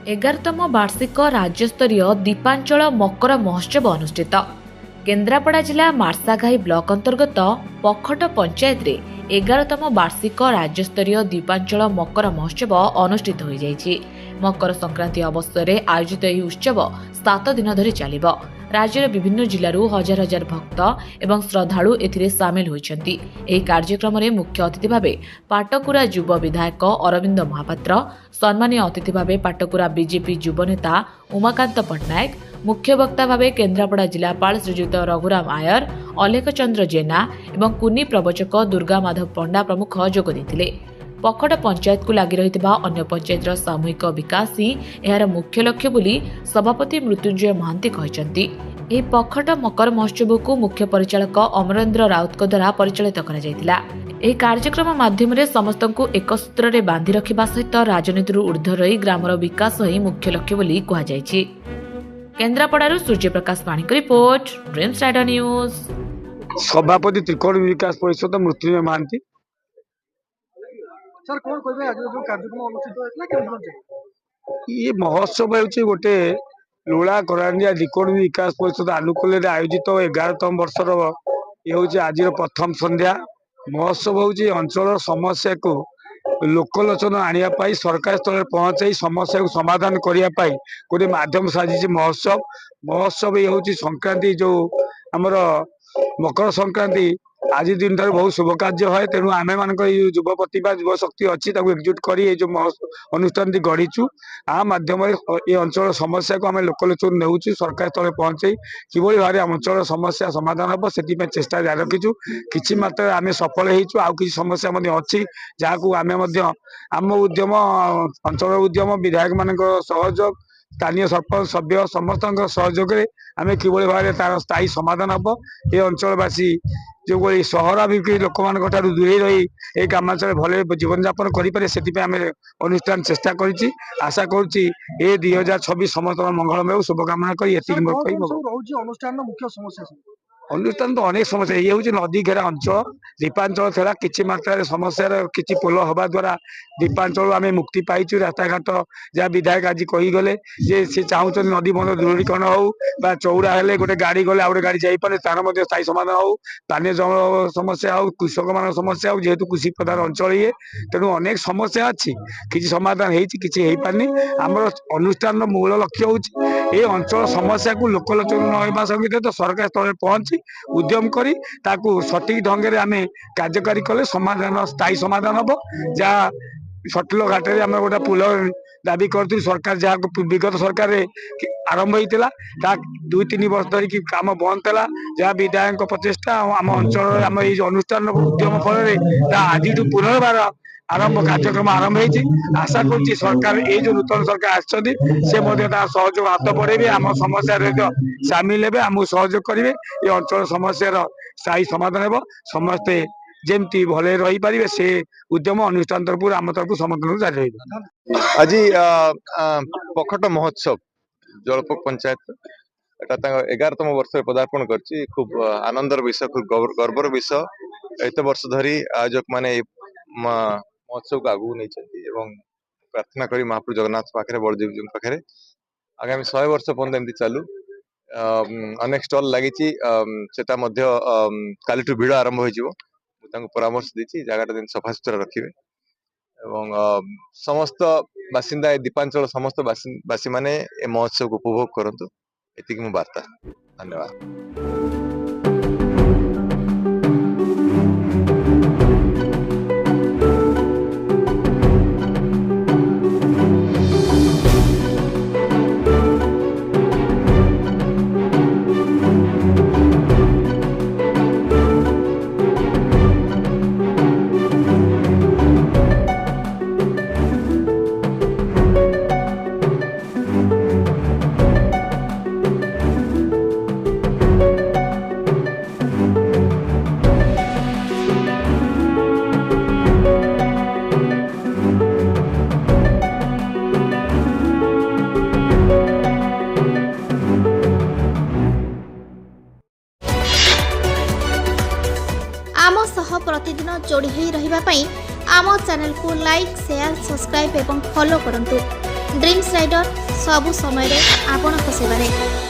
एगारतम वार्षिक राज्यस्तरीय दीपांचल मकर महोत्सव अनुष्ठित। केन्द्रापड़ा जिला मार्साघाई ब्लॉक अंतर्गत पखट पंचायत रे 11तम वार्षिक राज्यस्तरीय दीपांचल मकर महोत्सव अनुष्ठित हो जाइछि। मकर संक्रांति अवसर में आयोजित यह उत्सव 7 दिन धरी चलिब। राज्यर विभिन्न जिलूर हजार हजार भक्त एवं श्रद्धालु एथिरे सामिल होइछन्ति। एही कार्यक्रम में मुख्य अतिथि भावे पाटकुरा युव विधायक अरविंद महापात्र, सम्मानीय अतिथि भावे पाटकुरा बीजेपी युव नेता उमाकांत पट्टनायक, मुख्य वक्ता भावे केन्द्रापड़ा जिलापाल श्रीजुत रघुराम आयर, अलेख चंद्र जेना एवं कुनी प्रवचक दुर्गा माधव पंडा प्रमुख जोग देथिले। पखट पंचायत को लगी रही अन्य पंचायतर सामूहिक विकास ही यार मुख्य लक्ष्य बोली सभापति मृत्युंजय महांती कहते। यह पखट मकर महोत्सव को मुख्य परिचालक अमरेन्द्र राउत द्वारा परिचालित कर कार्यक्रम माध्यम समस्त को एक सूत्र में बांधि रखा सहित राजनीति ऊर्ध्व रही ग्रामर विकास ही मुख्य लक्ष्य बोली कहुଯାଇଛି। केन्द्रापड़ारू सूर्य प्रकाश पाणी को रिपोर्ट, ड्रीम्स राइडर न्यूज। सभापति त्रिकोण विकास परिषद मृत्युंजय महांती। सर कौन कहबे आज जो कार्यक्रम अनुष्ठित होइतला केमन ये महोत्सव होउछि गोटे लुला करांडिया त्रिकोण विकास परिषद अनुकूल आयोजित 11तम वर्षर ये होउछि आज प्रथम संध्या। महोत्सव होउछि अंचल समस्या को लोकलोचन आनिया पाई सरकार स्तर पहुंचाई समस्या को समाधान करिया पाई गोटे माध्यम साजिछि महोत्सव। महोत्सव ये होउछि संक्रांति जो हमर मकर संक्रांति आज दिन ठार बहुत शुभ कार्य है। तेणु आम मान युव प्रतिभा युव शक्ति अच्छी एकजुट कर जो अनुष्ठान गढ़ीचु आ माध्यम ये अंचल समस्या को आम लोकलोचन नेउछु सरकार स्तर पहुंचे किभली भाव अंचल समस्या समाधान हम से चेष्टा जारी रखीचु। किछि मात्रा आम सफल होइचु। आ किछि समस्या अच्छी जहाँ आम उद्यम अंचल उद्यम विधायक मान सहयोग स्थानीय सरपंच सभ्य समस्त सहयोग आम किभली भाव तार स्थायी समाधान हम ये अंचलवासी जो भाई सहराभिमुखी लोक मान दूरे रही ये ग्रामांचल भले जीवन यापन करें से अनुष्ठान चेष्टा करी आशा करुच्ची ये 2026 समस्त मंगलमय शुभकामना अनुष्ठान तो अनेक समस्या ये हूँ नदी घेरा अंचल दीपांचल था कि मात्रा समस्या किसी पोल हवा द्वारा दीपांचल आम मुक्ति पाइचु। रास्ताघाट जहाँ विधायक आज कहीगले जे सी चाहते नदी बंध दूरीकरण हो चौड़ा हेले गोटे गाड़ी गले आ गए गाड़ी जापे तार स्थायी समाधान हो पानी जल समस्या हो कृषक मान समस्या हो जेहेतु कृषि प्रधान अंचल ये तेणु अनेक समस्या अच्छी किसी समाधान हो पारनी। आम अनुष्ठान मूल लक्ष्य हूँ ये अंचल समस्या को लोकलोचन होगा सहित तो सरकार स्तर पहुंची उद्यम करी ताकू सठिक ढंग से आम कार्यकारी कले समाधान स्थायी समाधान हम। जहाँ सटिल घाट में आम गोटे पुल दाबी कर सरकार जहाँ विगत सरकार आरंभ होता 2-3 वर्ष धरिकी काम बंद था जहाँ विधायक प्रचेषा आम अंचल आम ये अनुष्ठान उद्यम फल आज पुनर्बार आरंभ कार्यक्रम आरंभ होती। आशा करुच्ची सरकार ये जो नूतन सरकार आसछन्ति से सहयोग हाथ बढ़े आम समस्या सामिल हे आम सहयोग करेंगे ये अंचल समस्या स्थायी समाधान हो समस्ते जमती भले रही पारे से उद्यम अनुष्ठान तरफ आम तरफ समर्थन जारी रही। आज पखट महोत्सव जलपक पंचायत एटा 11तम वर्ष पदार्पण करछि। खूब आनंदर विषय खूब गर्वर विषय एत वर्ष धरी आयोजक माने महोत्सव को आगू नहीं प्रार्थना करी महाप्रभु जगन्नाथ पाखे बड़देव जी पाखे आगामी 100 वर्ष पर्यंत चालू। अनेक स्टल लगी काली भिड़ आरंभ हो परामर्श दी जगह दिन सफा सुतरा रखिए समस्त बासिंदा दीपांचल समस्त बासी माने महोत्सव को उपभोग करंतु एतिक मो वार्ता। धन्यवाद। आम सह प्रतिदिन जोड़ी होई रहिबा पई आम चैनल को लाइक शेयर सब्सक्राइब एवं फॉलो करंतु। ड्रीम्स राइडर सबु समय आपणक सेवारे।